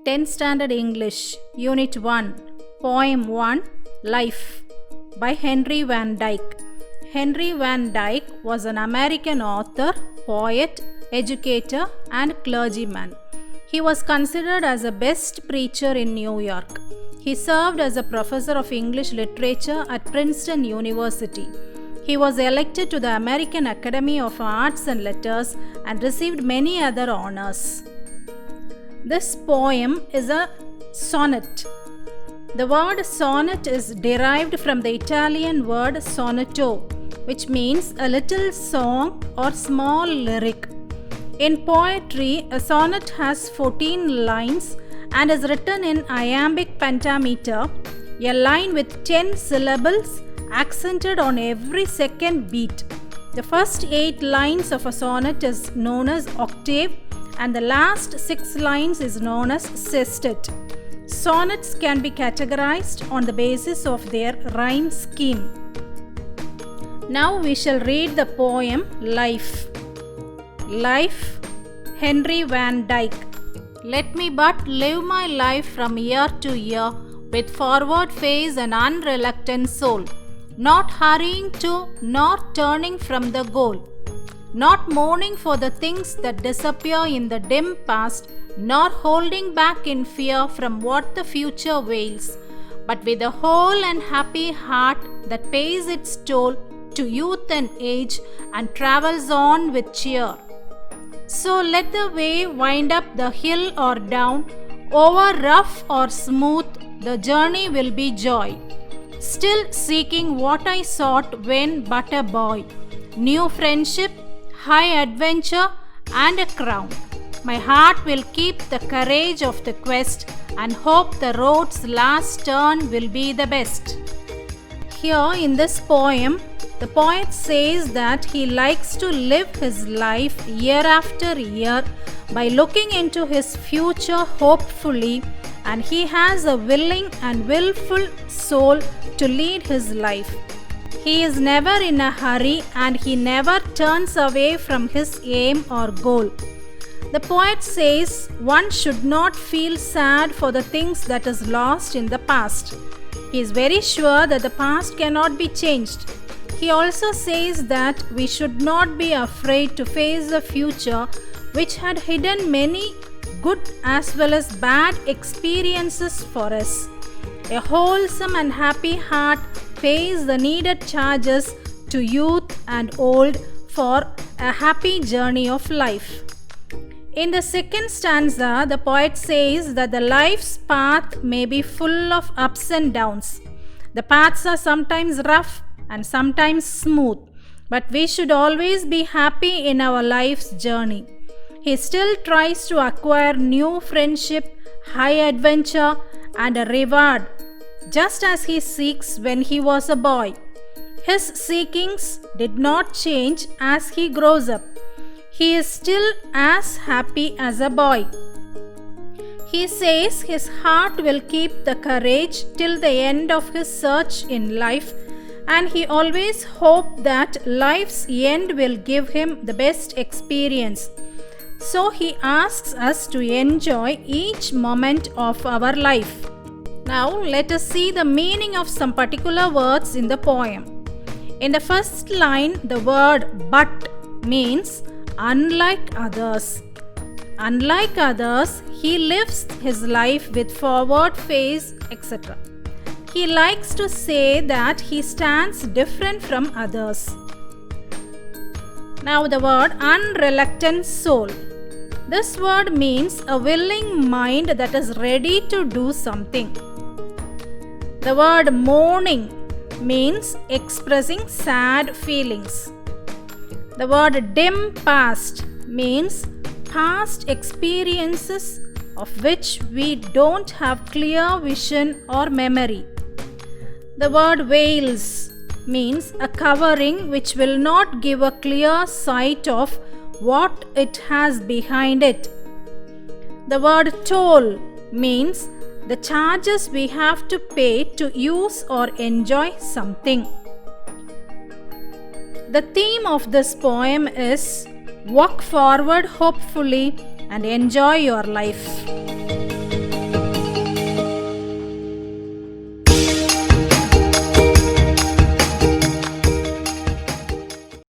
10th Standard English, Unit 1, Poem 1, Life by Henry Van Dyke. Henry Van Dyke was an American author, poet, educator, and clergyman. He was considered as a best preacher in New York. He served as a professor of English literature at Princeton University. He was elected to the American Academy of Arts and Letters and received many other honors. This poem is a sonnet. The word sonnet is derived from the Italian word sonetto, which means a little song or small lyric. In poetry, a sonnet has 14 lines and is written in iambic pentameter, a line with 10 syllables accented on every second beat. The first 8 lines of a sonnet is known as octave and the last 6 lines is known as sestet. Sonnets can be categorized on the basis of their rhyme scheme. Now we shall read the poem Life. Life, Henry Van Dyke. Let me but live my life from year to year with forward face and unreluctant soul, not hurrying to nor turning from the goal, not mourning for the things that disappear in the dim past, nor holding back in fear from what the future wails, but with a whole and happy heart that pays its toll to youth and age and travels on with cheer. So let the way wind up the hill or down, over rough or smooth, the journey will be joy. Still seeking what I sought when but a boy, new friendship, high adventure, and a crown. My heart will keep the courage of the quest and hope the road's last turn will be the best. Here in this poem, the poet says that he likes to live his life year after year by looking into his future hopefully, and he has a willing and willful soul to lead his life. He is never in a hurry and he never turns away from his aim or goal. The poet says one should not feel sad for the things that is lost in the past. He is very sure that the past cannot be changed. He also says that we should not be afraid to face the future, which had hidden many good as well as bad experiences for us. A wholesome and happy heart pays the needed charges to youth and old for a happy journey of life. In the second stanza, the poet says that the life's path may be full of ups and downs. The paths are sometimes rough and sometimes smooth, but we should always be happy in our life's journey. He still tries to acquire new friendship, high adventure, and a reward, just as he seeks when he was a boy. His seekings did not change as he grows up. He is still as happy as a boy. He says his heart will keep the courage till the end of his search in life, and he always hopes that life's end will give him the best experience. So he asks us to enjoy each moment of our life. Now let us see the meaning of some particular words in the poem. In the first line, the word but means unlike others. Unlike others, he lives his life with forward face, etc. He likes to say that he stands different from others. Now the word unreluctant soul. This word means a willing mind that is ready to do something. The word mourning means expressing sad feelings. The word dim past means past experiences of which we don't have clear vision or memory. The word veils means a covering which will not give a clear sight of what it has behind it. The word toll means the charges we have to pay to use or enjoy something. The theme of this poem is walk forward hopefully and enjoy your life.